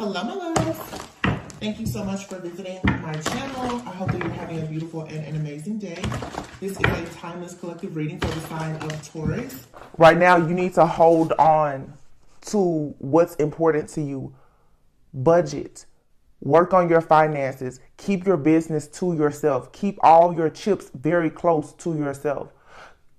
Hello, my loves. Thank you so much for visiting my channel. I hope that you're having a beautiful and an amazing day. This is a timeless collective reading for the sign of Taurus. Right now, you need to hold on to what's important to you. Budget. Work on your finances. Keep your business to yourself. Keep all your chips very close to yourself.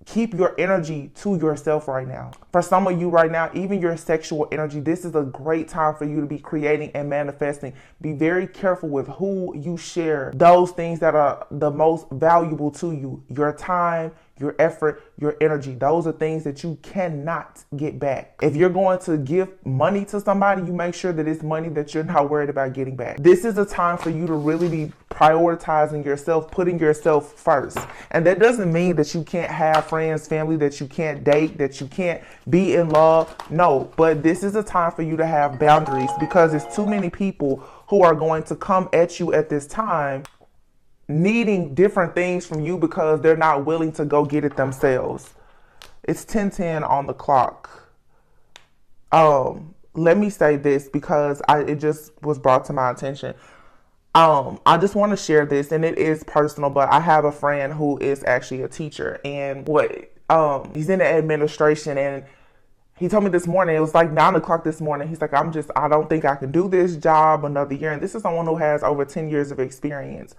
Keep your energy to yourself right now. For some of you right now, even your sexual energy, this is a great time for you to be creating and manifesting. Be very careful with who you share those things that are the most valuable to you. Your time, your effort, your energy. Those are things that you cannot get back. If you're going to give money to somebody, you make sure that it's money that you're not worried about getting back. This is a time for you to really be prioritizing yourself, putting yourself first. And that doesn't mean that you can't have friends, family, that you can't date, that you can't be in love. No, but this is a time for you to have boundaries, because there's too many people who are going to come at you at this time needing different things from you because they're not willing to go get it themselves. It's 10:10 on the clock. Let me say this because it just was brought to my attention. I just want to share this, and it is personal, but I have a friend who is actually a teacher, and he's in the administration, and he told me this morning, it was like 9 o'clock this morning. He's like, I don't think I can do this job another year. And this is someone who has over 10 years of experience.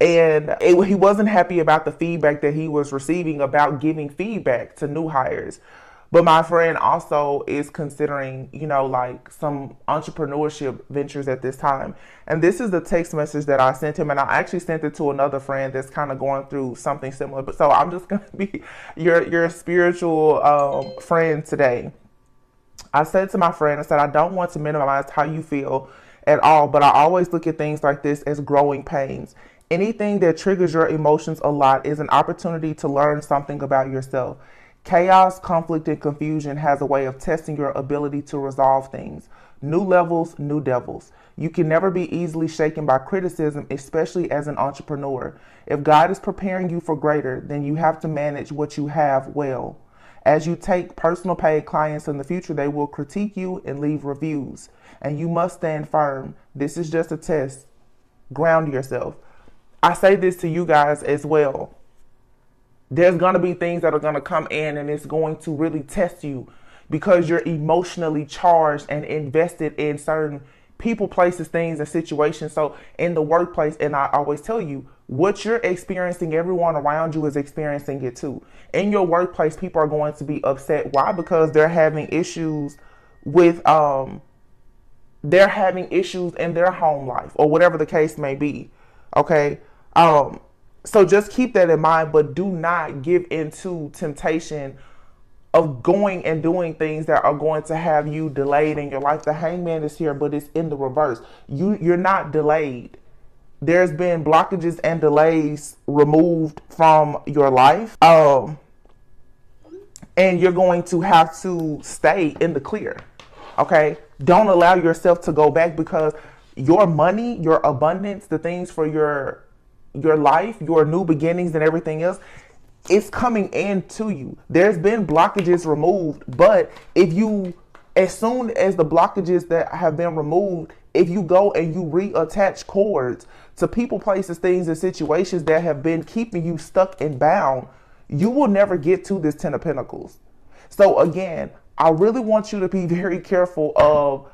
And he wasn't happy about the feedback that he was receiving about giving feedback to new hires. But my friend also is considering, like some entrepreneurship ventures at this time. And this is the text message that I sent him. And I actually sent it to another friend that's kind of going through something similar. But so I'm just going to be your spiritual friend today. I said to my friend, I said, I don't want to minimize how you feel at all. But I always look at things like this as growing pains. Anything that triggers your emotions a lot is an opportunity to learn something about yourself. Chaos, conflict, and confusion has a way of testing your ability to resolve things. New levels, new devils. You can never be easily shaken by criticism, especially as an entrepreneur. If God is preparing you for greater, then you have to manage what you have well. As you take personal paid clients in the future, they will critique you and leave reviews. And you must stand firm. This is just a test. Ground yourself. I say this to you guys as well. There's going to be things that are going to come in, and it's going to really test you because you're emotionally charged and invested in certain people, places, things, and situations. So in the workplace, and I always tell you, what you're experiencing, everyone around you is experiencing it too. In your workplace, people are going to be upset. Why? Because they're having issues with, they're having issues in their home life or whatever the case may be. Okay. So just keep that in mind, but do not give into temptation of going and doing things that are going to have you delayed in your life. The hangman is here, but it's in the reverse. You're not delayed. There's been blockages and delays removed from your life. And you're going to have to stay in the clear. Okay. Don't allow yourself to go back, because your money, your abundance, the things for your life, your new beginnings and everything else, it's coming into you. There's been blockages removed, but as soon as the blockages that have been removed, if you go and you reattach cords to people, places, things, and situations that have been keeping you stuck and bound, you will never get to this 10 of Pentacles. So again, I really want you to be very careful of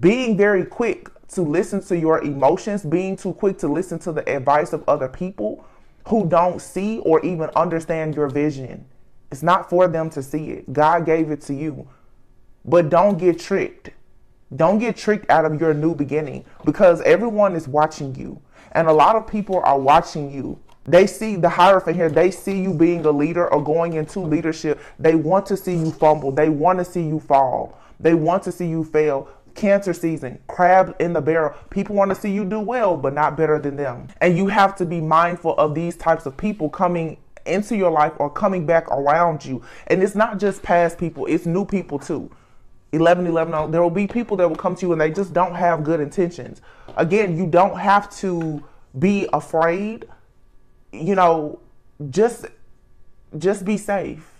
being very quick to listen to your emotions, being too quick to listen to the advice of other people who don't see or even understand your vision. It's not for them to see it. God gave it to you. But don't get tricked. Don't get tricked out of your new beginning, because everyone is watching you. And a lot of people are watching you. They see the Hierophant here. They see you being a leader or going into leadership. They want to see you fumble. They want to see you fall. They want to see you fail. Cancer season, crab in the barrel. People want to see you do well, but not better than them. And you have to be mindful of these types of people coming into your life or coming back around you. And it's not just past people, it's new people too. 1111, there will be people that will come to you and they just don't have good intentions. Again, you don't have to be afraid. Just be safe.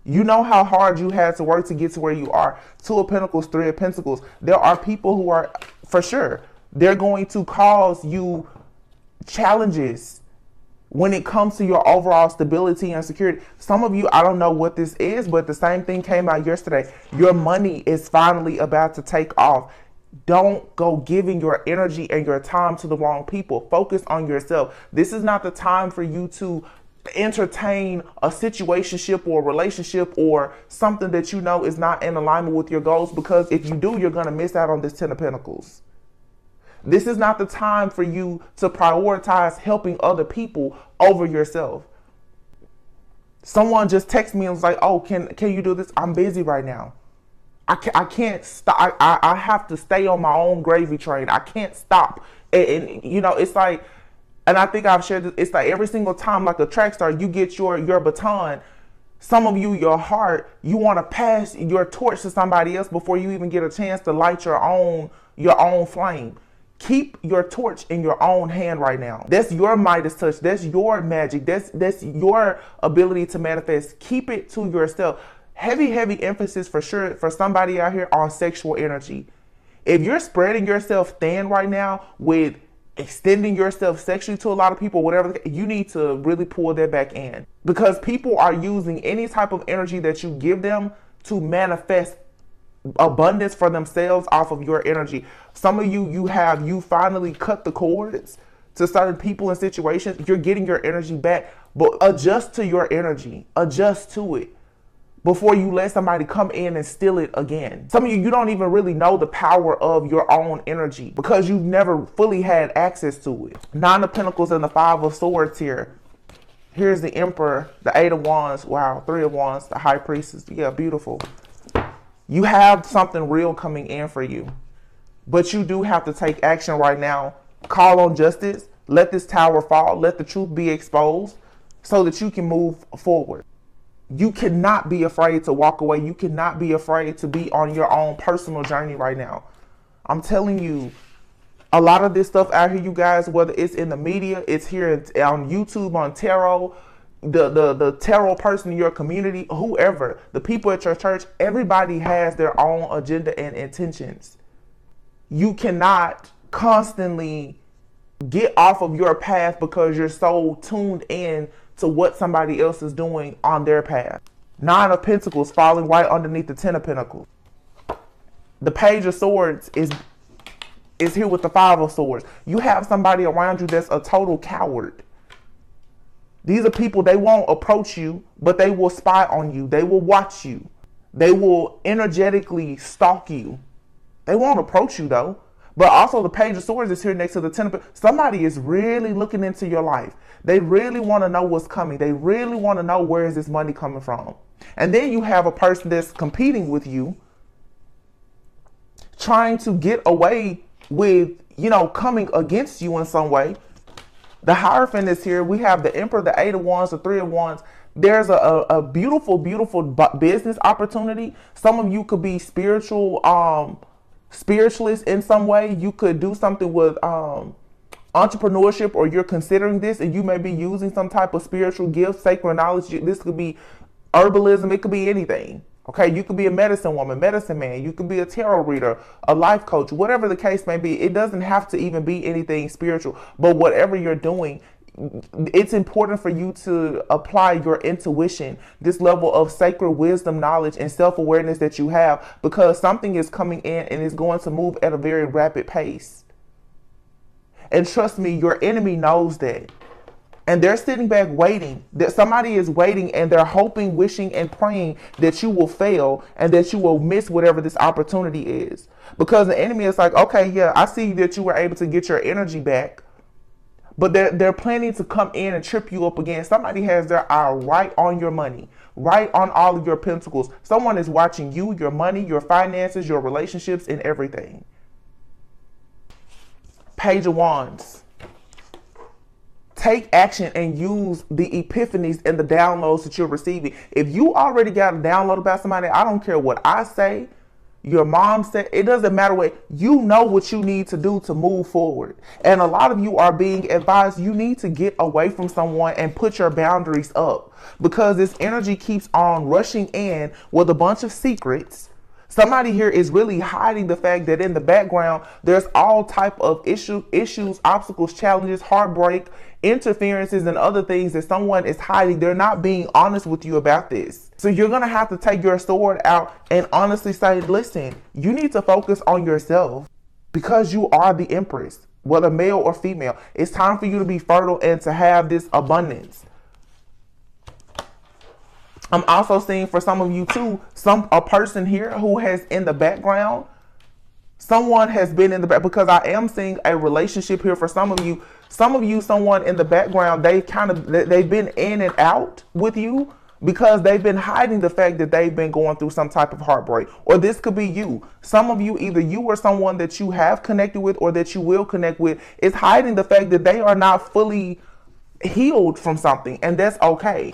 You know how hard you had to work to get to where you are. Two of Pentacles, Three of Pentacles. There are people who are, for sure, they're going to cause you challenges when it comes to your overall stability and security. Some of you, I don't know what this is, but the same thing came out yesterday. Your money is finally about to take off. Don't go giving your energy and your time to the wrong people. Focus on yourself. This is not the time for you to entertain a situationship or a relationship or something that you know is not in alignment with your goals, because if you do, you're going to miss out on this Ten of Pentacles. This is not the time for you to prioritize helping other people over yourself. Someone just texted me and was like, oh, can you do this? I'm busy right now. I can't stop. I have to stay on my own gravy train. I can't stop. And you know, it's like, and I think I've shared this, it's like every single time, like a track star, you get your baton. Some of you, your heart, you want to pass your torch to somebody else before you even get a chance to light your own flame. Keep your torch in your own hand right now. That's your Midas touch. That's your magic. That's your ability to manifest. Keep it to yourself. Heavy emphasis for sure for somebody out here on sexual energy. If you're spreading yourself thin right now with extending yourself sexually to a lot of people, whatever, you need to really pull that back in, because people are using any type of energy that you give them to manifest abundance for themselves off of your energy. Some of you finally cut the cords to certain people and situations. You're getting your energy back, but adjust to your energy, adjust to it before you let somebody come in and steal it again. Some of you don't even really know the power of your own energy because you've never fully had access to it. Nine of Pentacles and the Five of Swords here. Here's the Emperor, the Eight of Wands, wow, Three of Wands, the High Priestess, yeah, beautiful. You have something real coming in for you, but you do have to take action right now. Call on justice, let this tower fall, let the truth be exposed so that you can move forward. You cannot be afraid to walk away. You cannot be afraid to be on your own personal journey right now. I'm telling you, a lot of this stuff out here, you guys, whether it's in the media, it's here on YouTube, on tarot, the tarot person in your community, whoever, the people at your church, everybody has their own agenda and intentions. You cannot constantly get off of your path because you're so tuned in to what somebody else is doing on their path. Nine of Pentacles falling right underneath the Ten of Pentacles. The Page of Swords is here with the Five of Swords. You have somebody around you that's a total coward. These are people, they won't approach you, but they will spy on you. They will watch you. They will energetically stalk you. They won't approach you though. But also the Page of Swords is here next to the Ten of Pentacles. Somebody is really looking into your life. They really want to know what's coming. They really want to know where is this money coming from. And then you have a person that's competing with you, trying to get away with, you know, coming against you in some way. The Hierophant is here. We have the Emperor, the Eight of Wands, the Three of Wands. There's a beautiful business opportunity. Some of you could be spiritualists in some way. You could do something with entrepreneurship, or you're considering this and you may be using some type of spiritual gift, sacred knowledge. This could be herbalism. It could be anything. Okay, you could be a medicine woman, medicine man. You could be a tarot reader, a life coach, whatever the case may be. It doesn't have to even be anything spiritual, but whatever you're doing, it's important for you to apply your intuition, this level of sacred wisdom, knowledge, and self-awareness that you have, because something is coming in and is going to move at a very rapid pace. And trust me, your enemy knows that. And they're sitting back waiting. That somebody is waiting and they're hoping, wishing, and praying that you will fail and that you will miss whatever this opportunity is. Because the enemy is like, okay, yeah, I see that you were able to get your energy back, but they're planning to come in and trip you up again. Somebody has their eye right on your money, right on all of your pentacles. Someone is watching you, your money, your finances, your relationships, and everything. Page of Wands. Take action and use the epiphanies and the downloads that you're receiving. If you already got a download about somebody, I don't care what I say. your mom said, it doesn't matter what, you know what you need to do to move forward. And a lot of you are being advised you need to get away from someone and put your boundaries up, because this energy keeps on rushing in with a bunch of secrets. Somebody here is really hiding the fact that in the background, there's all type of issues, obstacles, challenges, heartbreak, interferences, and other things that someone is hiding. They're not being honest with you about this. So you're going to have to take your sword out and honestly say, listen, you need to focus on yourself, because you are the empress, whether male or female. It's time for you to be fertile and to have this abundance. I'm also seeing for some of you too, a person here who has in the background, someone has been in the back, because I am seeing a relationship here for some of you, someone in the background, they've been in and out with you because they've been hiding the fact that they've been going through some type of heartbreak. Or this could be you. Some of you, either you or someone that you have connected with or that you will connect with, is hiding the fact that they are not fully healed from something, and that's okay.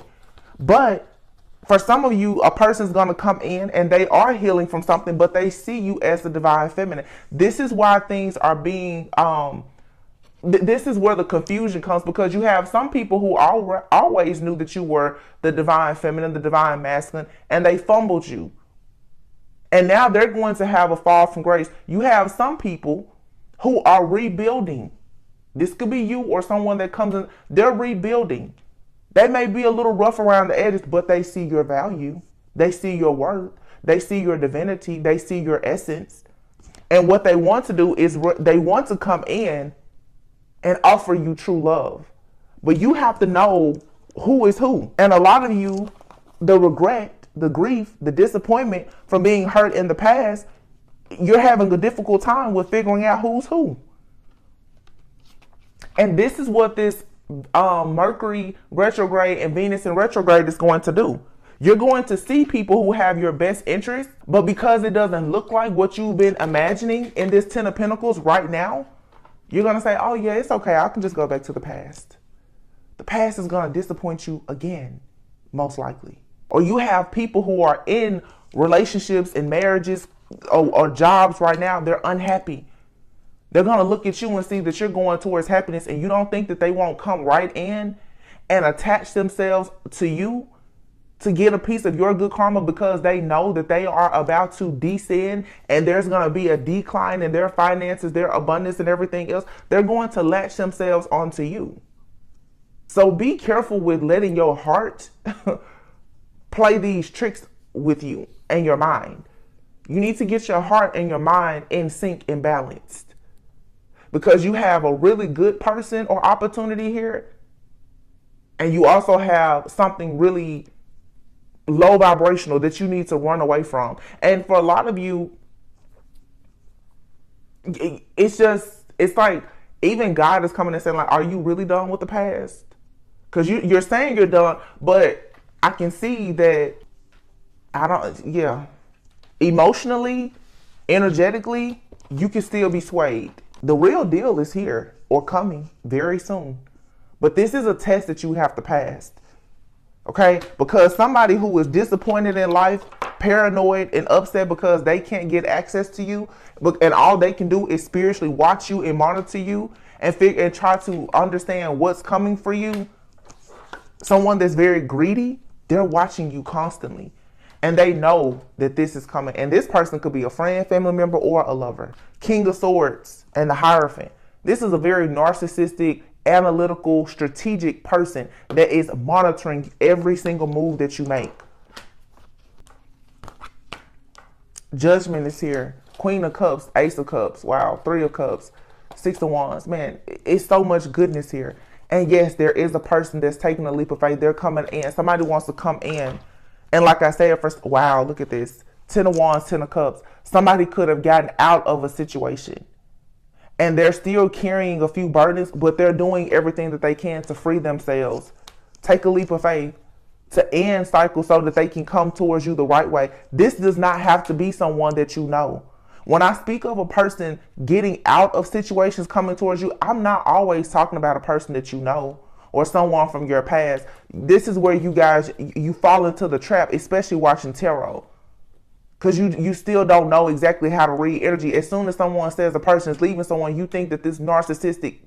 But for some of you, a person's going to come in and they are healing from something, but they see you as the divine feminine. This is why things are being, this is where the confusion comes, because you have some people who always knew that you were the divine feminine, the divine masculine, and they fumbled you. And now they're going to have a fall from grace. You have some people who are rebuilding. This could be you or someone that comes in, they're rebuilding. They may be a little rough around the edges, but they see your value. They see your worth. They see your divinity. They see your essence. And what they want to do is they want to come in and offer you true love. But you have to know who is who. And a lot of you, the regret, the grief, the disappointment from being hurt in the past, you're having a difficult time with figuring out who's who. And this is what this Mercury retrograde and Venus in retrograde is going to do. You're going to see people who have your best interest, but because it doesn't look like what you've been imagining in this 10 of Pentacles right now, you're going to say, oh yeah, it's okay. I can just go back to the past. The past is going to disappoint you again, most likely. Or you have people who are in relationships and marriages or jobs right now. They're unhappy. They're going to look at you and see that you're going towards happiness, and you don't think that they won't come right in and attach themselves to you to get a piece of your good karma, because they know that they are about to descend and there's going to be a decline in their finances, their abundance, and everything else. They're going to latch themselves onto you. So be careful with letting your heart play these tricks with you and your mind. You need to get your heart and your mind in sync and balanced. Because you have a really good person or opportunity here, and you also have something really low vibrational that you need to run away from. And for a lot of you, it's like even God is coming and saying, like, are you really done with the past? Because you're saying you're done, but I can see that emotionally, energetically, you can still be swayed. The real deal is here or coming very soon. But this is a test that you have to pass. Okay? Because somebody who is disappointed in life, paranoid and upset because they can't get access to you, and all they can do is spiritually watch you and monitor you and try to understand what's coming for you. Someone that's very greedy, they're watching you constantly. And they know that this is coming. And this person could be a friend, family member, or a lover. King of Swords and the Hierophant. This is a very narcissistic, analytical, strategic person that is monitoring every single move that you make. Judgment is here. Queen of Cups, Ace of Cups. Wow. 3 of Cups, 6 of Wands. Man, it's so much goodness here. And yes, there is a person that's taking a leap of faith. They're coming in. Somebody wants to come in. And like I said first, wow, look at this. 10 of Wands, 10 of Cups. Somebody could have gotten out of a situation. And they're still carrying a few burdens, but they're doing everything that they can to free themselves. Take a leap of faith to end cycles so that they can come towards you the right way. This does not have to be someone that you know. When I speak of a person getting out of situations coming towards you, I'm not always talking about a person that you know or someone from your past. This is where you guys, you fall into the trap, especially watching tarot. Because you still don't know exactly how to read energy. As soon as someone says a person is leaving someone, you think that this narcissistic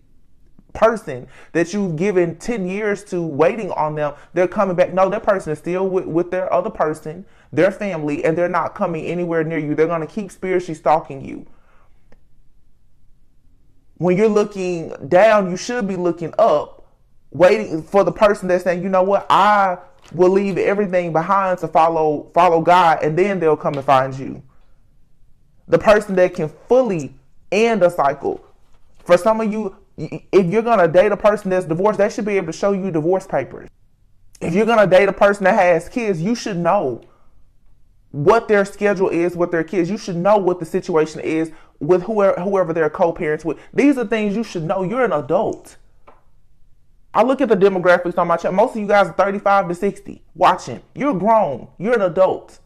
person that you've given 10 years to waiting on them, they're coming back. No, that person is still with their other person, their family, and they're not coming anywhere near you. They're going to keep spiritually stalking you. When you're looking down, you should be looking up, waiting for the person that's saying, you know what, I will leave everything behind to follow God, and then they'll come and find you. The person that can fully end a cycle. For some of you, if you're going to date a person that's divorced, they should be able to show you divorce papers. If you're going to date a person that has kids, you should know what their schedule is with their kids. You should know what the situation is with whoever they're co-parents with. These are things you should know. You're an adult. I look at the demographics on my channel. Most of you guys are 35 to 60 watching. You're grown. You're an adult.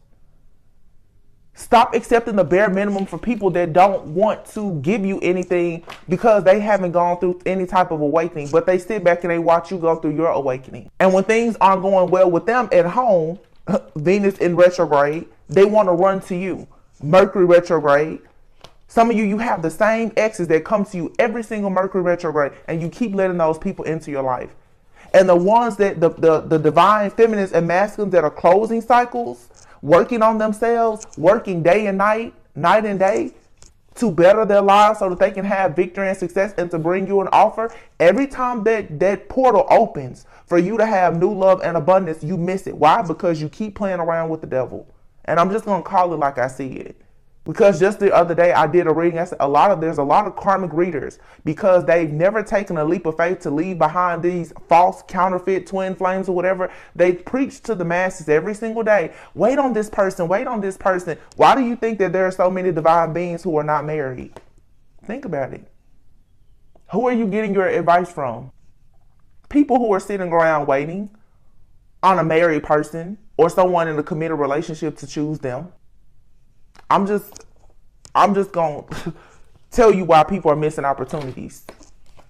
Stop accepting the bare minimum for people that don't want to give you anything because they haven't gone through any type of awakening, but they sit back and they watch you go through your awakening. And when things aren't going well with them at home, Venus in retrograde, they want to run to you. Mercury retrograde. Some of you have the same exes that come to you every single Mercury retrograde, and you keep letting those people into your life. And the ones that the divine feminines and masculines that are closing cycles, working on themselves, working day and night, night and day, to better their lives so that they can have victory and success and to bring you an offer. Every time that portal opens for you to have new love and abundance, you miss it. Why? Because you keep playing around with the devil. And I'm just going to call it like I see it. Because just the other day I did a reading. I said there's a lot of karmic readers because they've never taken a leap of faith to leave behind these false counterfeit twin flames or whatever. They preach to the masses every single day. Wait on this person. Wait on this person. Why do you think that there are so many divine beings who are not married? Think about it. Who are you getting your advice from? People who are sitting around waiting on a married person or someone in a committed relationship to choose them. I'm just going to tell you why people are missing opportunities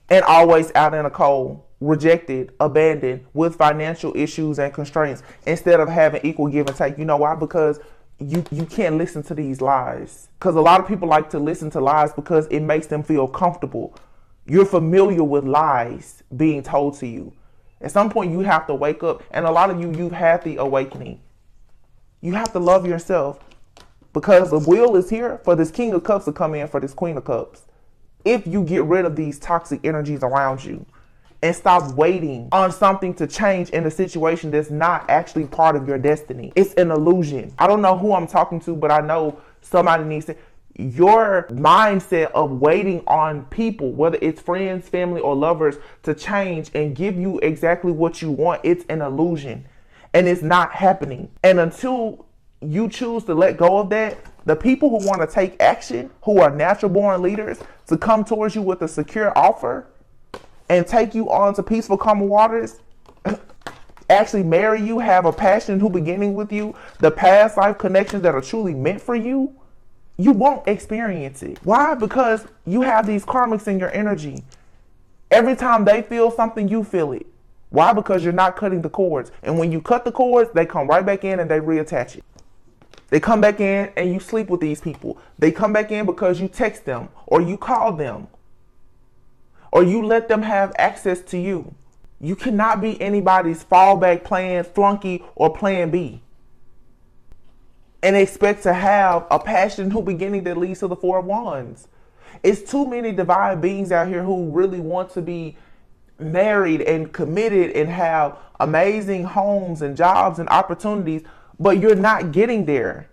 and always out in the cold, rejected, abandoned with financial issues and constraints instead of having equal give and take. You know why? Because you can't listen to these lies. Because a lot of people like to listen to lies because it makes them feel comfortable. You're familiar with lies being told to you. At some point you have to wake up, and a lot of you've had the awakening. You have to love yourself. Because the will is here for this King of Cups to come in for this Queen of Cups. If you get rid of these toxic energies around you and stop waiting on something to change in a situation that's not actually part of your destiny. It's an illusion. I don't know who I'm talking to, but I know somebody needs to. Your mindset of waiting on people, whether it's friends, family, or lovers, to change and give you exactly what you want, it's an illusion. And it's not happening. And until you choose to let go of that, the people who want to take action, who are natural born leaders, to come towards you with a secure offer and take you on to peaceful calm waters, actually marry you, have a passion who beginning with you, the past life connections that are truly meant for you, you won't experience it. Why? Because you have these karmics in your energy. Every time they feel something, you feel it. Why? Because you're not cutting the cords. And when you cut the cords, they come right back in and they reattach it. They come back in and you sleep with these people. They come back in because you text them or you call them or you let them have access to you. You cannot be anybody's fallback plan, flunky, or plan B and expect to have a passion who beginning that leads to the Four of Wands. It's too many divine beings out here who really want to be married and committed and have amazing homes and jobs and opportunities, but you're not getting there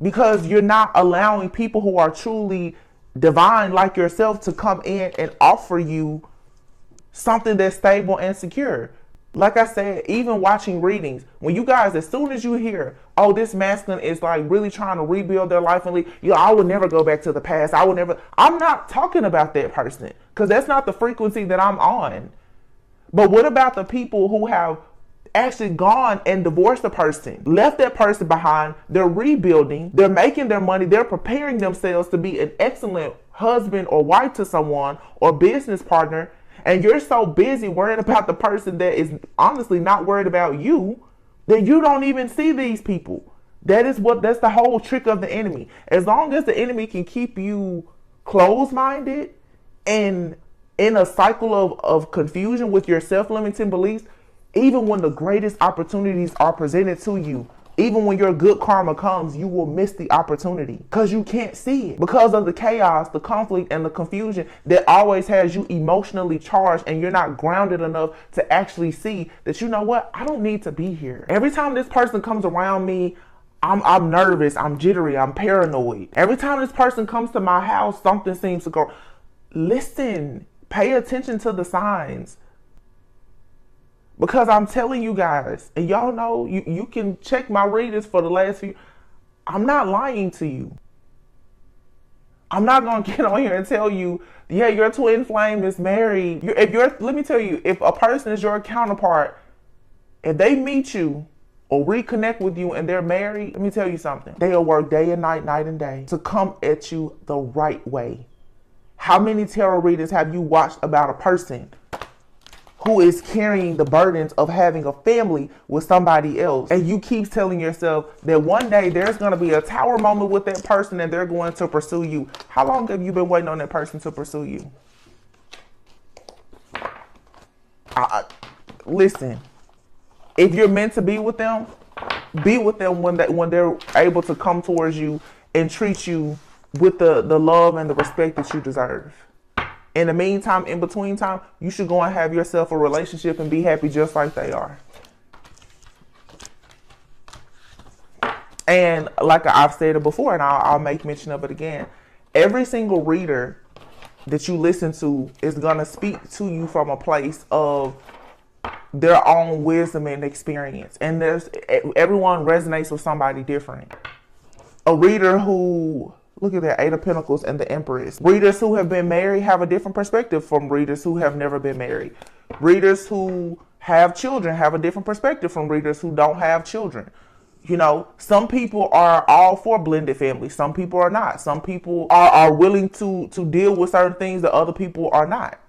because you're not allowing people who are truly divine like yourself to come in and offer you something that's stable and secure. Like I said, even watching readings, when you guys, as soon as you hear, oh, this masculine is like really trying to rebuild their life and leave, I would never go back to the past. I'm not talking about that person because that's not the frequency that I'm on. But what about the people who have actually gone and divorced a person, left that person behind, they're rebuilding, they're making their money, they're preparing themselves to be an excellent husband or wife to someone or business partner, and you're so busy worrying about the person that is honestly not worried about you that you don't even see these people. That's the whole trick of the enemy. As long as the enemy can keep you closed-minded and in a cycle of confusion with your self-limiting beliefs, even when the greatest opportunities are presented to you, even when your good karma comes, you will miss the opportunity because you can't see it. Because of the chaos, the conflict, and the confusion that always has you emotionally charged, and you're not grounded enough to actually see that, you know what, I don't need to be here. Every time this person comes around me, I'm nervous, I'm jittery, I'm paranoid. Every time this person comes to my house, something seems to go. Listen, pay attention to the signs. Because I'm telling you guys, and y'all know, you can check my readings for the last few. I'm not lying to you. I'm not going to get on here and tell you, yeah, your twin flame is married. Let me tell you, if a person is your counterpart, if they meet you or reconnect with you and they're married, let me tell you something. They'll work day and night, night and day to come at you the right way. How many tarot readings have you watched about a person who is carrying the burdens of having a family with somebody else, and you keep telling yourself that one day there's going to be a tower moment with that person and they're going to pursue you? How long have you been waiting on that person to pursue you? Listen, if you're meant to be with them when they're able to come towards you and treat you with the love and the respect that you deserve. In the meantime, in between time, you should go and have yourself a relationship and be happy just like they are. And like I've said it before, and I'll make mention of it again, every single reader that you listen to is going to speak to you from a place of their own wisdom and experience. And everyone resonates with somebody different. A reader who... Look at that, 8 of Pentacles and the Empress. Readers who have been married have a different perspective from readers who have never been married. Readers who have children have a different perspective from readers who don't have children. You know, some people are all for blended families. Some people are not. Some people are willing to deal with certain things that other people are not.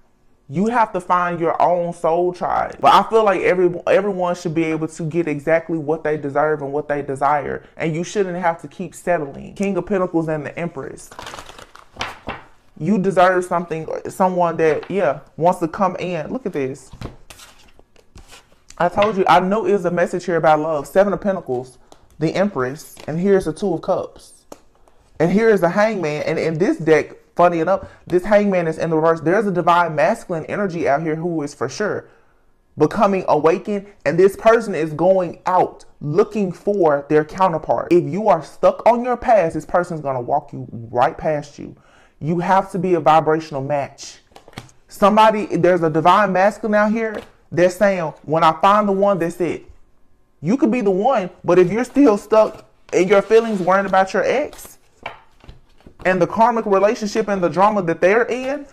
You have to find your own soul tribe. But I feel like everyone should be able to get exactly what they deserve and what they desire. And you shouldn't have to keep settling. King of Pentacles and the Empress. You deserve someone that, wants to come in. Look at this. I told you, I know it's a message here about love. 7 of Pentacles, the Empress, and here's the 2 of Cups. And here's the Hangman. And in this deck, funny enough, this Hangman is in the reverse. There's a divine masculine energy out here who is for sure becoming awakened, and this person is going out looking for their counterpart. If you are stuck on your past, this person is going to walk you right past you. You have to be a vibrational match. There's a divine masculine out here that's saying, when I find the one, that's it. You could be the one, but if you're still stuck in your feelings worrying about your ex, and the karmic relationship and the drama that they're in,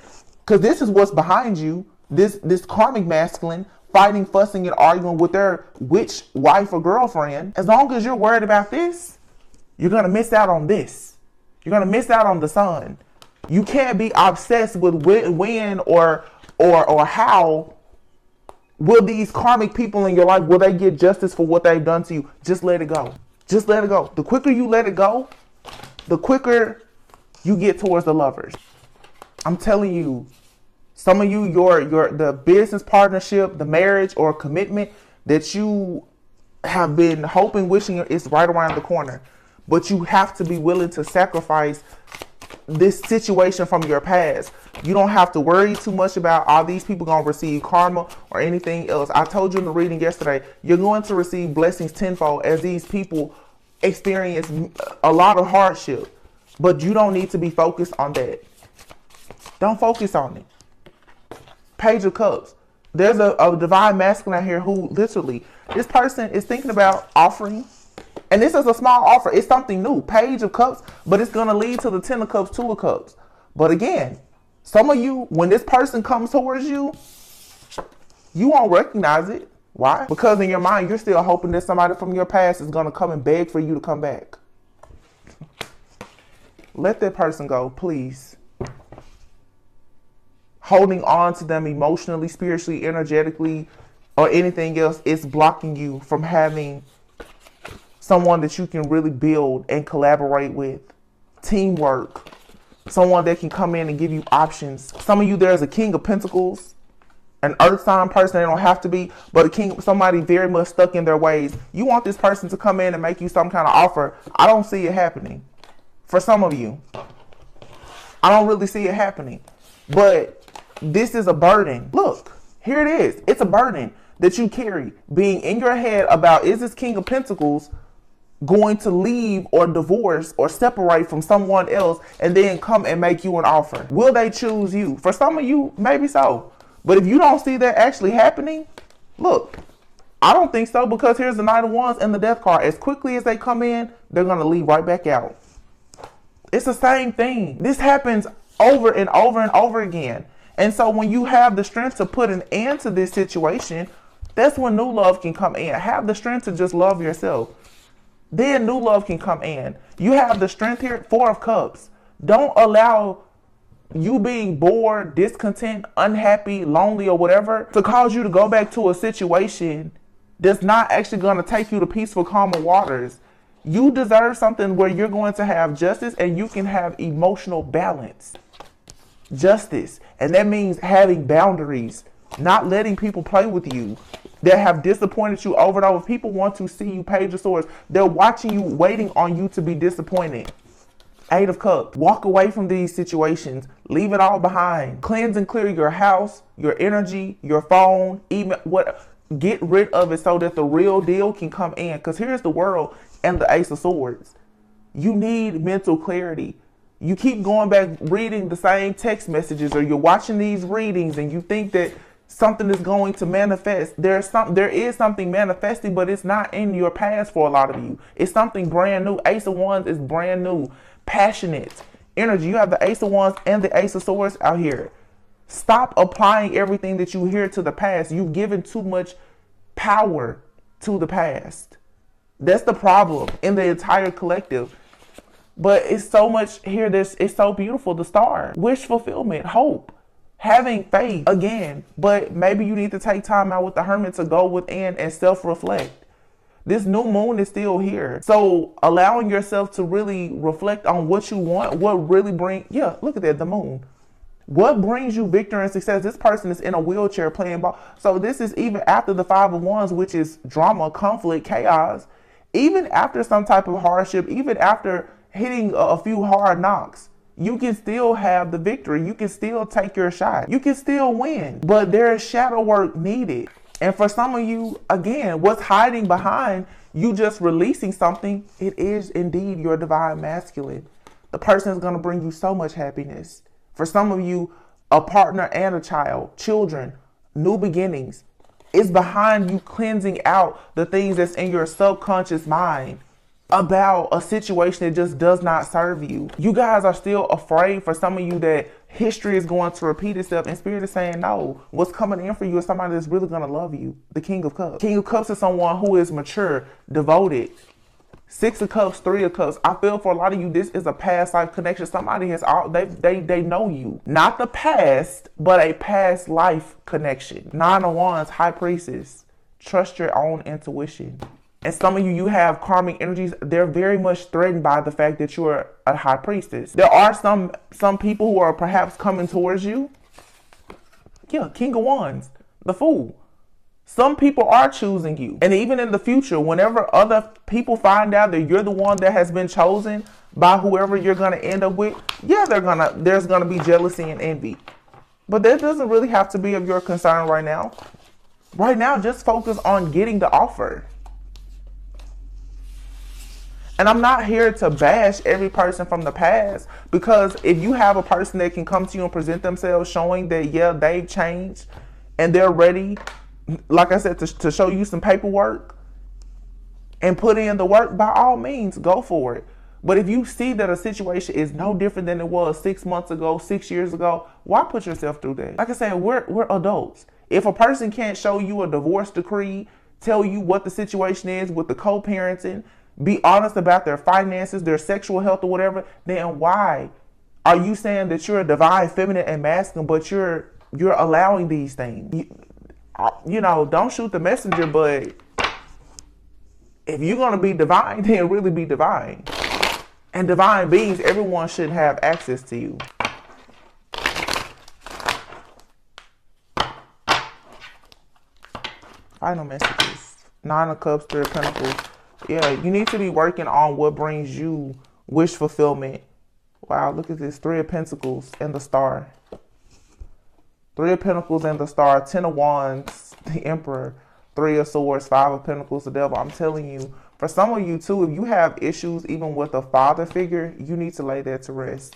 because this is what's behind you, this karmic masculine fighting, fussing, and arguing with their witch wife or girlfriend. As long as you're worried about this, you're going to miss out on this. You're going to miss out on the sun. You can't be obsessed with when or how will these karmic people in your life, will they get justice for what they've done to you? Just let it go. Just let it go. The quicker you let it go, the quicker you get towards the lovers. I'm telling you, some of you, the business partnership, the marriage or commitment that you have been hoping, wishing is right around the corner. But you have to be willing to sacrifice this situation from your past. You don't have to worry too much about are these people going to receive karma or anything else. I told you in the reading yesterday, you're going to receive blessings tenfold as these people experience a lot of hardship. But you don't need to be focused on that. Don't focus on it. Page of Cups. There's a divine masculine out here who literally, this person is thinking about offering. And this is a small offer. It's something new. Page of Cups. But it's going to lead to the 10 of Cups, 2 of Cups. But again, some of you, when this person comes towards you, you won't recognize it. Why? Because in your mind, you're still hoping that somebody from your past is going to come and beg for you to come back. Let that person go, please. Holding on to them emotionally, spiritually, energetically, or anything else is blocking you from having someone that you can really build and collaborate with, teamwork, someone that can come in and give you options. Some of you, there's a King of Pentacles, an earth sign person. They don't have to be, but a king, somebody very much stuck in their ways. You want this person to come in and make you some kind of offer. I don't see it happening. For some of you, I don't really see it happening. But this is a burden. Look, here it is. It's a burden that you carry, being in your head about, is this King of Pentacles going to leave or divorce or separate from someone else and then come and make you an offer? Will they choose you? For some of you, maybe so. But if you don't see that actually happening, look, I don't think so, because here's the Knight of Wands and the Death card. As quickly as they come in, they're going to leave right back out. It's the same thing. This happens over and over and over again. And so when you have the strength to put an end to this situation, that's when new love can come in. Have the strength to just love yourself. Then new love can come in. You have the strength here, 4 of Cups. Don't allow you being bored, discontent, unhappy, lonely, or whatever to cause you to go back to a situation that's not actually going to take you to peaceful, calmer waters. You deserve something where you're going to have justice and you can have emotional balance. Justice. And that means having boundaries, not letting people play with you that have disappointed you over and over. People want to see you, Page of Swords. They're watching you, waiting on you to be disappointed. 8 of Cups. Walk away from these situations. Leave it all behind. Cleanse and clear your house, your energy, your phone, email, what. Get rid of it so that the real deal can come in. Because here's the World and the Ace of Swords. You need mental clarity. You keep going back reading the same text messages, or you're watching these readings and you think that something is going to manifest. There is something manifesting, but it's not in your past for a lot of you. It's something brand new. Ace of Wands is brand new. Passionate energy. You have the Ace of Wands and the Ace of Swords out here. Stop applying everything that you hear to the past. You've given too much power to the past. That's the problem in the entire collective. But it's so much here. It's so beautiful. The Star. Wish fulfillment. Hope. Having faith again. But maybe you need to take time out with the Hermit to go within and self-reflect. This new moon is still here. So allowing yourself to really reflect on what you want, what really look at that, the moon. What brings you victory and success? This person is in a wheelchair playing ball. So this is even after the 5 of Wands, which is drama, conflict, chaos. Even after some type of hardship, even after hitting a few hard knocks, you can still have the victory. You can still take your shot. You can still win. But there is shadow work needed. And for some of you, again, what's hiding behind you just releasing something, it is indeed your divine masculine. The person is going to bring you so much happiness. For some of you, a partner and a child, children, new beginnings. It's behind you cleansing out the things that's in your subconscious mind about a situation that just does not serve you. You guys are still afraid, for some of you, that history is going to repeat itself, and Spirit is saying no. What's coming in for you is somebody that's really going to love you. The King of Cups. King of Cups is someone who is mature, devoted. 6 of Cups, 3 of Cups. I feel for a lot of you, this is a past life connection. Somebody has they know you. Not the past, but a past life connection. 9 of Wands, High Priestess. Trust your own intuition. And some of you have karmic energies. They're very much threatened by the fact that you're a High Priestess. There are some people who are perhaps coming towards you. Yeah, King of Wands, the Fool. Some people are choosing you. And even in the future, whenever other people find out that you're the one that has been chosen by whoever you're going to end up with, yeah, there's going to be jealousy and envy. But that doesn't really have to be of your concern right now. Right now, just focus on getting the offer. And I'm not here to bash every person from the past, because if you have a person that can come to you and present themselves showing that, yeah, they've changed and they're ready, like I said, to show you some paperwork and put in the work, by all means, go for it. But if you see that a situation is no different than it was 6 months ago, 6 years ago, why put yourself through that? Like I said, we're adults. If a person can't show you a divorce decree, tell you what the situation is with the co-parenting, be honest about their finances, their sexual health or whatever, then why are you saying that you're a divine feminine and masculine, but you're allowing these things? You know, don't shoot the messenger, but If you're going to be divine, then really be divine. And divine beings, everyone should have access to you. Final messages. 9 of Cups, 3 of Pentacles. Yeah, you need to be working on what brings you wish fulfillment. Wow, look at this. 3 of Pentacles and the Star. 3 of Pentacles and the Star. 10 of Wands, the Emperor. 3 of Swords, 5 of Pentacles, the Devil. I'm telling you, for some of you too, if you have issues even with a father figure, you need to lay that to rest.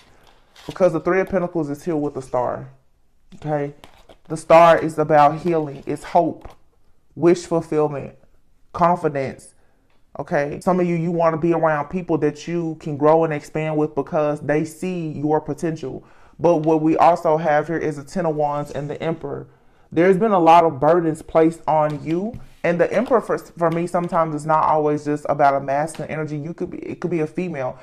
Because the 3 of Pentacles is here with the Star. Okay? The Star is about healing. It's hope, wish fulfillment, confidence. Okay? Some of you, you want to be around people that you can grow and expand with because they see your potential. But what we also have here is the 10 of Wands and the Emperor. There's been a lot of burdens placed on you. And the Emperor, for me, sometimes is not always just about a masculine energy. It could be a female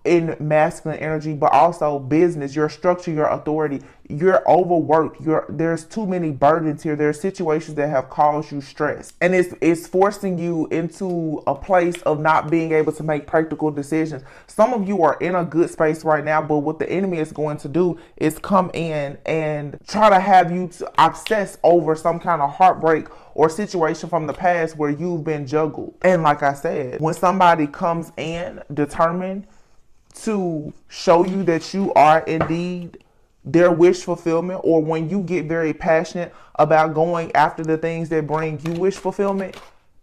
in masculine energy, but also business, your structure, your authority. You're overworked. There's too many burdens here. There's situations that have caused you stress. And it's forcing you into a place of not being able to make practical decisions. Some of you are in a good space right now, but what the enemy is going to do is come in and try to have you to obsess over some kind of heartbreak or situation from the past where you've been juggled. And like I said, when somebody comes in determined to show you that you are indeed their wish fulfillment, or when you get very passionate about going after the things that bring you wish fulfillment,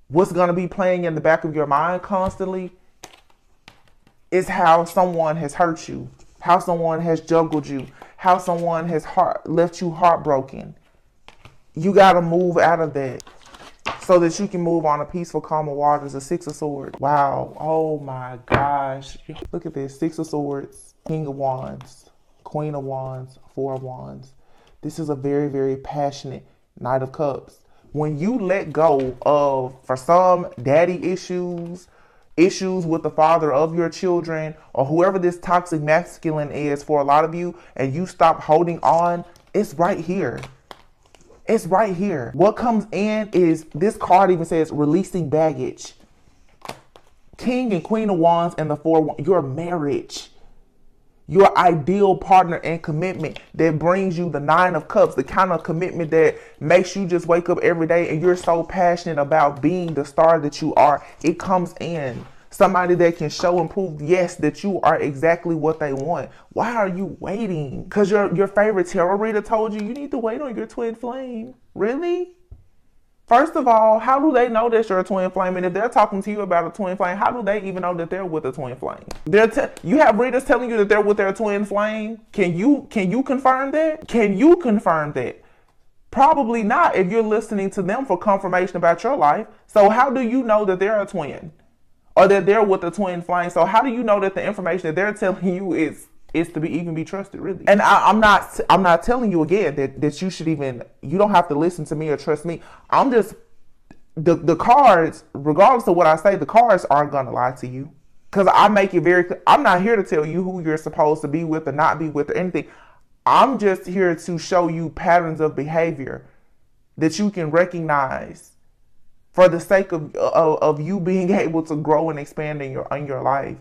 what's going to be playing in the back of your mind constantly is how someone has hurt you, how someone has juggled you, how someone has left you heartbroken. You got to move out of that so that you can move on a peaceful, calmer waters. The 6 of Swords. Wow. Oh my gosh. Look at this. 6 of Swords, King of Wands, Queen of Wands, 4 of Wands. This is a very, very passionate Knight of Cups. When you let go of, for some, daddy issues with the father of your children, or whoever this toxic masculine is for a lot of you, and you stop holding on, it's right here. It's right here. What comes in is, this card even says releasing baggage. King and Queen of Wands and the 4 of Wands, your marriage. Your ideal partner and commitment that brings you the 9 of Cups, the kind of commitment that makes you just wake up every day and you're so passionate about being the star that you are. It comes in. Somebody that can show and prove, yes, that you are exactly what they want. Why are you waiting? Because your favorite tarot reader told you need to wait on your twin flame. Really? First of all, how do they know that you're a twin flame? And if they're talking to you about a twin flame, how do they even know that they're with a twin flame? You have readers telling you that they're with their twin flame. Can you confirm that? Can you confirm that? Probably not if you're listening to them for confirmation about your life. So how do you know that they're a twin? Or that they're with a twin flame? So how do you know that the information that they're telling you is to be trusted, really? And I'm not telling you again that you don't have to listen to me or trust me. I'm just, the cards, regardless of what I say, the cards aren't gonna lie to you. Because I make it very clear, I'm not here to tell you who you're supposed to be with or not be with or anything. I'm just here to show you patterns of behavior that you can recognize for the sake of you being able to grow and expand in your life.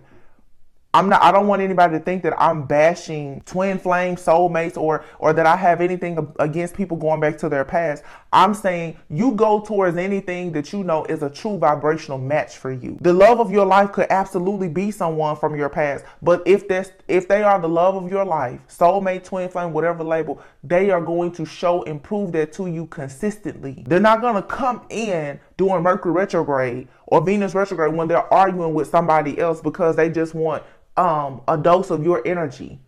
I don't want anybody to think that I'm bashing twin flame soulmates or that I have anything against people going back to their past. I'm saying you go towards anything that you know is a true vibrational match for you. The love of your life could absolutely be someone from your past, but if they are the love of your life, soulmate, twin flame, whatever label, they are going to show and prove that to you consistently. They're not going to come in during Mercury retrograde or Venus retrograde when they're arguing with somebody else because they just want a dose of your energy.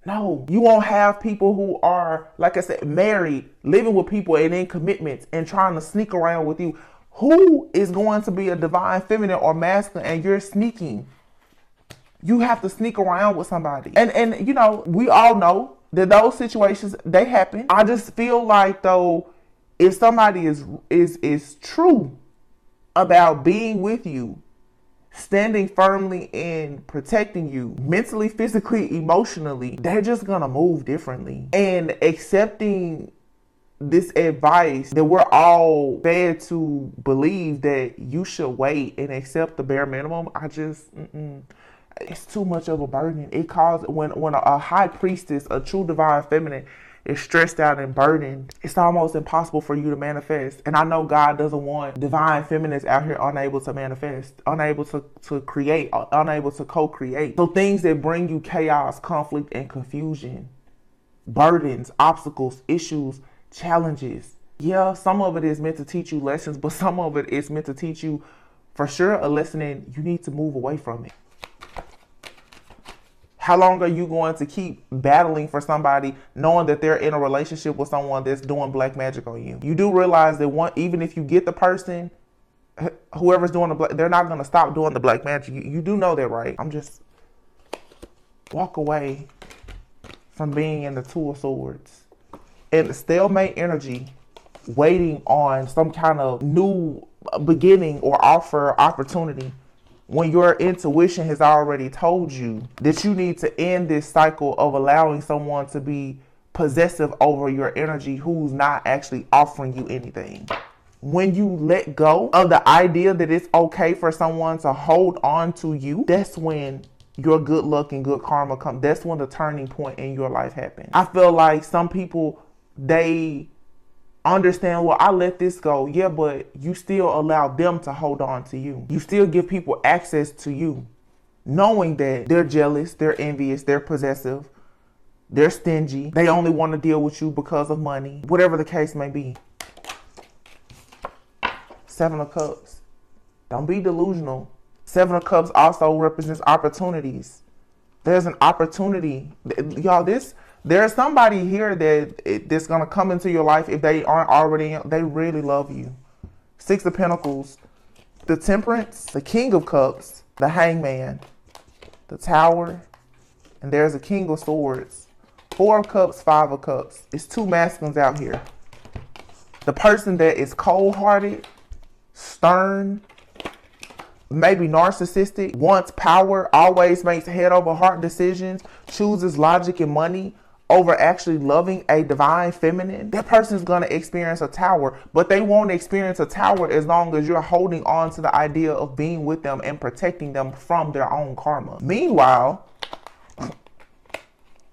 No, you won't have people who are, like I said, married, living with people and in commitments and trying to sneak around with you. Who is going to be a divine feminine or masculine and you're sneaking? You have to sneak around with somebody. And you know, we all know that those situations, they happen. I just feel like, though, if somebody is true about being with you, standing firmly in protecting you mentally, physically, emotionally, they're just gonna move differently and accepting this advice that we're all fed to believe that you should wait and accept the bare minimum, it's too much of a burden. It causes, when a high priestess, a true divine feminine, is stressed out and burdened, it's almost impossible for you to manifest. And I know God doesn't want divine feminines out here unable to manifest, unable to create, unable to co-create. So things that bring you chaos, conflict, and confusion, burdens, obstacles, issues, challenges. Yeah, some of it is meant to teach you lessons, but some of it is meant to teach you for sure a lesson and you need to move away from it. How long are you going to keep battling for somebody knowing that they're in a relationship with someone that's doing black magic on you? You do realize that even if you get the person, whoever's doing the black, they're not going to stop doing the black magic. You do know that, right? Walk away from being in the Two of Swords. And the stalemate energy, waiting on some kind of new beginning or opportunity, when your intuition has already told you that you need to end this cycle of allowing someone to be possessive over your energy who's not actually offering you anything. When you let go of the idea that it's okay for someone to hold on to you, that's when your good luck and good karma come. That's when the turning point in your life happens. I feel like some people, they understand, well, I let this go. Yeah, but you still allow them to hold on to you. You still give people access to you, knowing that they're jealous, they're envious, they're possessive, they're stingy. They only want to deal with you because of money, whatever the case may be. Seven of Cups. Don't be delusional. Seven of Cups also represents opportunities. There's an opportunity. Y'all, there's somebody here that's going to come into your life if they aren't already, they really love you. Six of Pentacles, the Temperance, the King of Cups, the Hangman, the Tower, and there's a King of Swords. Four of Cups, Five of Cups. It's two masculines out here. The person that is cold-hearted, stern, maybe narcissistic, wants power, always makes head over heart decisions, chooses logic and money over actually loving a divine feminine, that person is going to experience a tower, but they won't experience a tower as long as you're holding on to the idea of being with them and protecting them from their own karma. Meanwhile,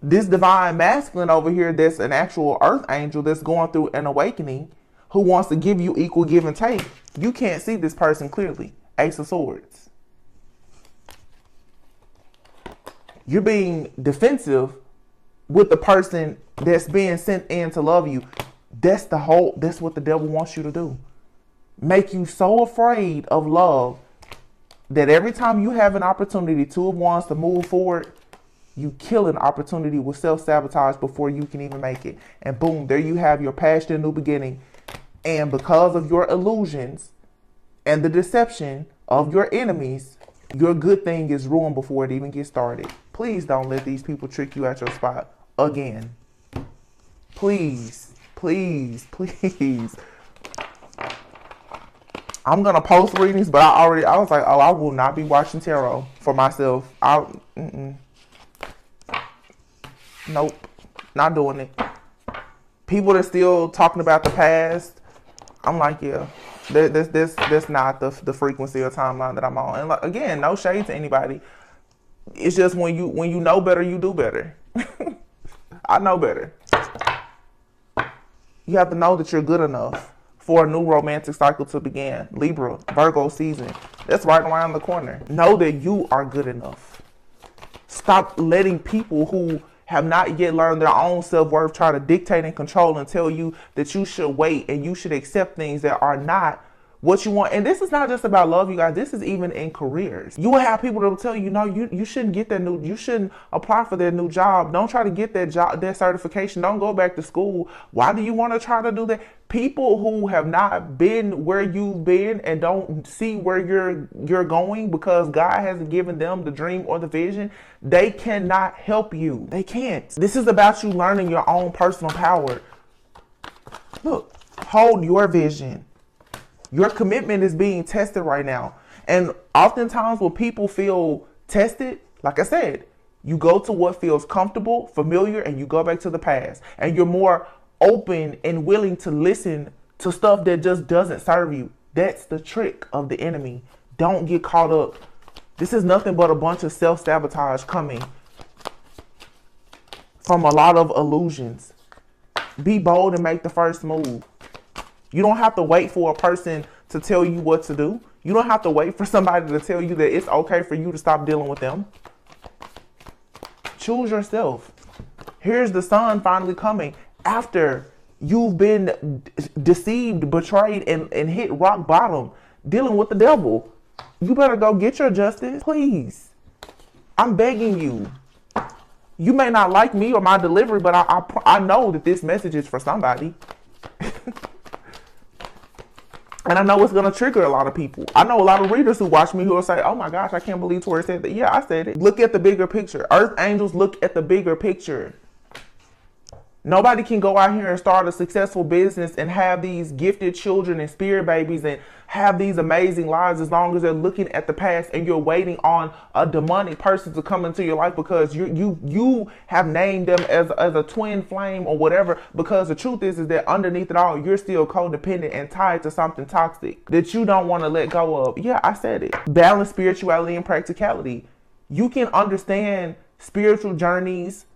this divine masculine over here, that's an actual earth angel that's going through an awakening, who wants to give you equal give and take. You can't see this person clearly. Ace of Swords. You're being defensive with the person that's being sent in to love you. That's what the devil wants you to do. Make you so afraid of love that every time you have an opportunity, Two of Wands, to move forward, you kill an opportunity with self-sabotage before you can even make it. And boom, there you have your past and new beginning. And because of your illusions and the deception of your enemies, your good thing is ruined before it even gets started. Please don't let these people trick you at your spot again. Please, please, please. I'm going to post readings, but I was like, oh, I will not be watching tarot for myself. Nope, not doing it. People that still talking about the past, I'm like, yeah, that's not the frequency or timeline that I'm on. And like, again, no shade to anybody. It's just when you know better, you do better. I know better. You have to know that you're good enough for a new romantic cycle to begin. Libra, Virgo season. That's right around the corner. Know that you are good enough. Stop letting people who have not yet learned their own self-worth try to dictate and control and tell you that you should wait and you should accept things that are not what you want. And this is not just about love, you guys. This is even in careers. You will have people that will tell you, no, you shouldn't get that you shouldn't apply for that new job. Don't try to get that job, that certification. Don't go back to school. Why do you want to try to do that? People who have not been where you've been and don't see where you're going because God hasn't given them the dream or the vision, they cannot help you. They can't. This is about you learning your own personal power. Look, hold your vision. Your commitment is being tested right now. And oftentimes when people feel tested, like I said, you go to what feels comfortable, familiar, and you go back to the past. And you're more open and willing to listen to stuff that just doesn't serve you. That's the trick of the enemy. Don't get caught up. This is nothing but a bunch of self-sabotage coming from a lot of illusions. Be bold and make the first move. You don't have to wait for a person to tell you what to do. You don't have to wait for somebody to tell you that it's okay for you to stop dealing with them. Choose yourself. Here's the sun finally coming after you've been deceived, betrayed, and hit rock bottom dealing with the devil. You better go get your justice, please. I'm begging you. You may not like me or my delivery, but I know that this message is for somebody. And I know it's going to trigger a lot of people. I know a lot of readers who watch me who will say, oh my gosh, I can't believe Taurus said that. Yeah, I said it. Look at the bigger picture. Earth angels look at the bigger picture. Nobody can go out here and start a successful business and have these gifted children and spirit babies and have these amazing lives as long as they're looking at the past and you're waiting on a demonic person to come into your life because you have named them as a twin flame or whatever, because the truth is that underneath it all, you're still codependent and tied to something toxic that you don't want to let go of. Yeah, I said it. Balance spirituality and practicality. You can understand spiritual journeys,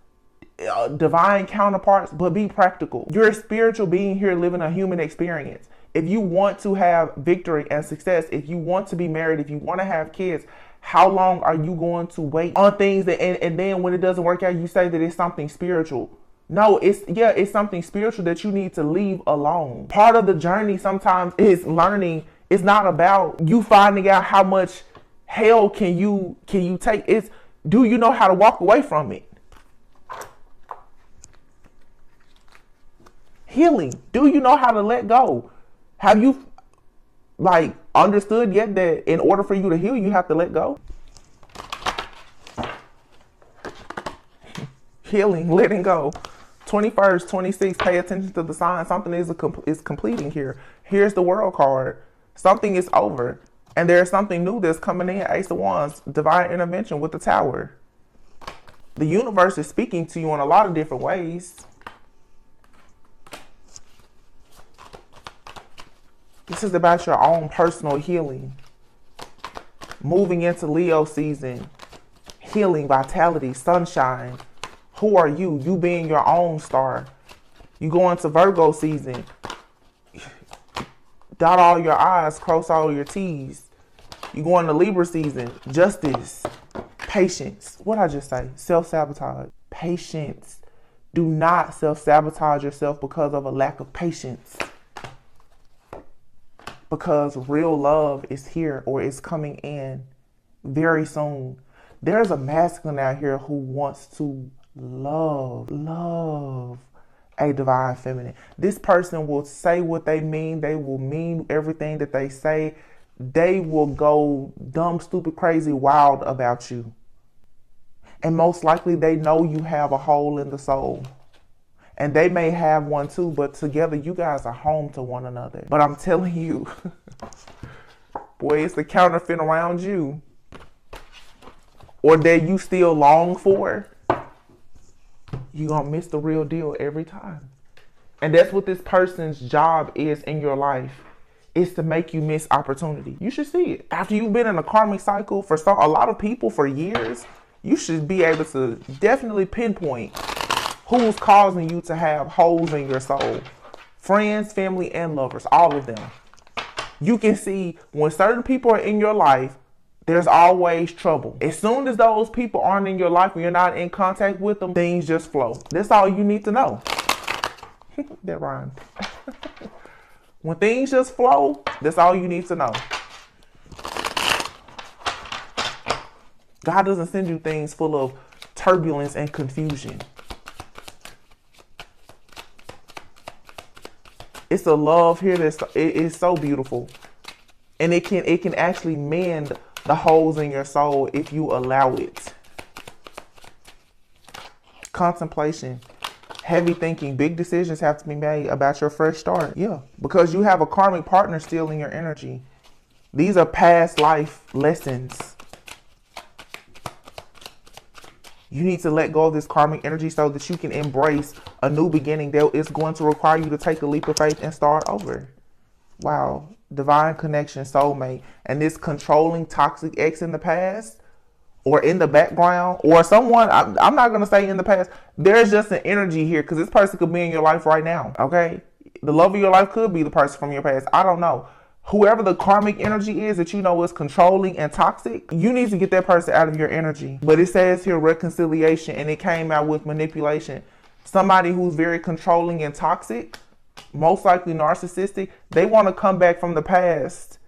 divine counterparts, but be practical. You're a spiritual being here living a human experience. If you want to have victory and success, if you want to be married, if you want to have kids, how long are you going to wait on things that, and then when it doesn't work out, you say that it's something spiritual? No, it's something spiritual that you need to leave alone. Part of the journey sometimes is learning. It's not about you finding out how much hell can you take. It's, do you know how to walk away from it? Healing. Do you know how to let go? Have you understood yet that in order for you to heal, you have to let go? Healing, letting go. 21st, 26th, pay attention to the sign. Something is completing here. Here's the world card. Something is over. And there's something new that's coming in. Ace of Wands, divine intervention with the Tower. The universe is speaking to you in a lot of different ways. This is about your own personal healing. Moving into Leo season. Healing, vitality, sunshine. Who are you? You being your own star. You go into Virgo season. Dot all your I's, cross all your T's. You go into Libra season. Justice. Patience. What did I just say? Self-sabotage. Patience. Do not self-sabotage yourself because of a lack of patience. Because real love is here or is coming in very soon. There's a masculine out here who wants to love a divine feminine. This person will say what they mean. They will mean everything that they say. They will go dumb, stupid, crazy, wild about you. And most likely they know you have a hole in the soul. And they may have one too, but together you guys are home to one another. But I'm telling you, boy, it's the counterfeit around you. Or that you still long for. You're going to miss the real deal every time. And that's what this person's job is in your life. Is to make you miss opportunity. You should see it. After you've been in a karmic cycle for a lot of people for years, you should be able to definitely pinpoint who's causing you to have holes in your soul. Friends, family, and lovers, all of them. You can see when certain people are in your life, there's always trouble. As soon as those people aren't in your life, when you're not in contact with them, things just flow. That's all you need to know. That rhymed. When things just flow, that's all you need to know. God doesn't send you things full of turbulence and confusion. It's a love here it is so beautiful. And it can actually mend the holes in your soul if you allow it. Contemplation, heavy thinking, big decisions have to be made about your fresh start. Yeah, because you have a karmic partner stealing your energy. These are past life lessons. You need to let go of this karmic energy so that you can embrace a new beginning that is going to require you to take a leap of faith and start over. Wow. Divine connection, soulmate. And this controlling toxic ex in the past or in the background or someone, I'm not going to say in the past. There's just an energy here because this person could be in your life right now. Okay. The love of your life could be the person from your past. I don't know. Whoever the karmic energy is that you know is controlling and toxic, you need to get that person out of your energy. But it says here reconciliation, and it came out with manipulation. Somebody who's very controlling and toxic, most likely narcissistic, they want to come back from the past.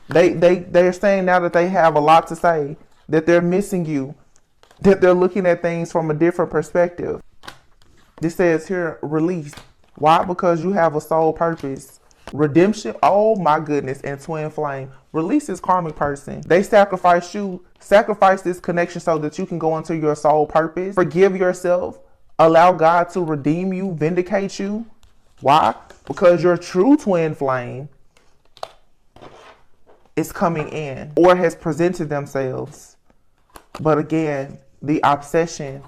They're saying now that they have a lot to say, that they're missing you, that they're looking at things from a different perspective. This says here release. Why? Because you have a soul purpose. Redemption, oh my goodness, and twin flame. Release this karmic person. They sacrifice you, sacrifice this connection so that you can go into your soul purpose. Forgive yourself. Allow God to redeem you, vindicate you. Why? Because your true twin flame is coming in or has presented themselves. But again, the obsession,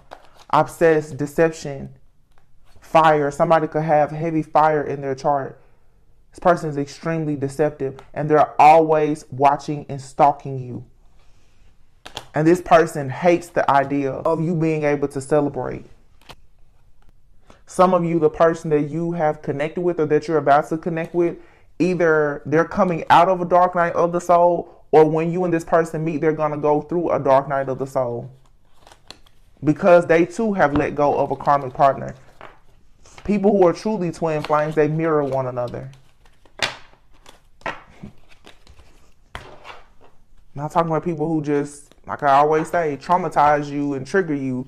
obsessed, deception, fire. Somebody could have heavy fire in their chart. This person is extremely deceptive and they're always watching and stalking you. And this person hates the idea of you being able to celebrate. Some of you, the person that you have connected with or that you're about to connect with, either they're coming out of a dark night of the soul, or when you and this person meet, they're going to go through a dark night of the soul. Because they too have let go of a karmic partner. People who are truly twin flames, they mirror one another. I'm not talking about people who just, like I always say, traumatize you and trigger you.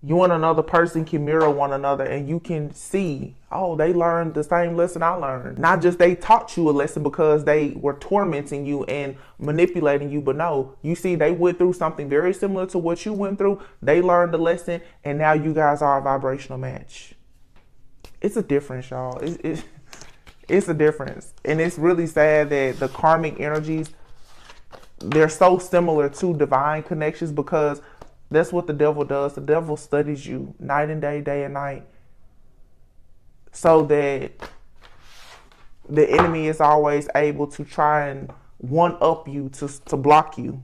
You and another person can mirror one another and you can see, oh, they learned the same lesson I learned. Not just they taught you a lesson because they were tormenting you and manipulating you, but no, you see they went through something very similar to what you went through. They learned the lesson and now you guys are a vibrational match. It's a difference, y'all. It's a difference. And it's really sad that the karmic energies, they're so similar to divine connections because that's what the devil does. The devil studies you night and day, day and night, so that the enemy is always able to try and one-up you, to block you.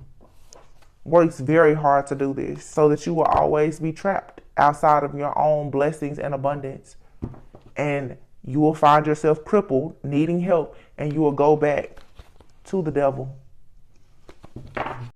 Works very hard to do this so that you will always be trapped outside of your own blessings and abundance. And you will find yourself crippled, needing help, and you will go back to the devil.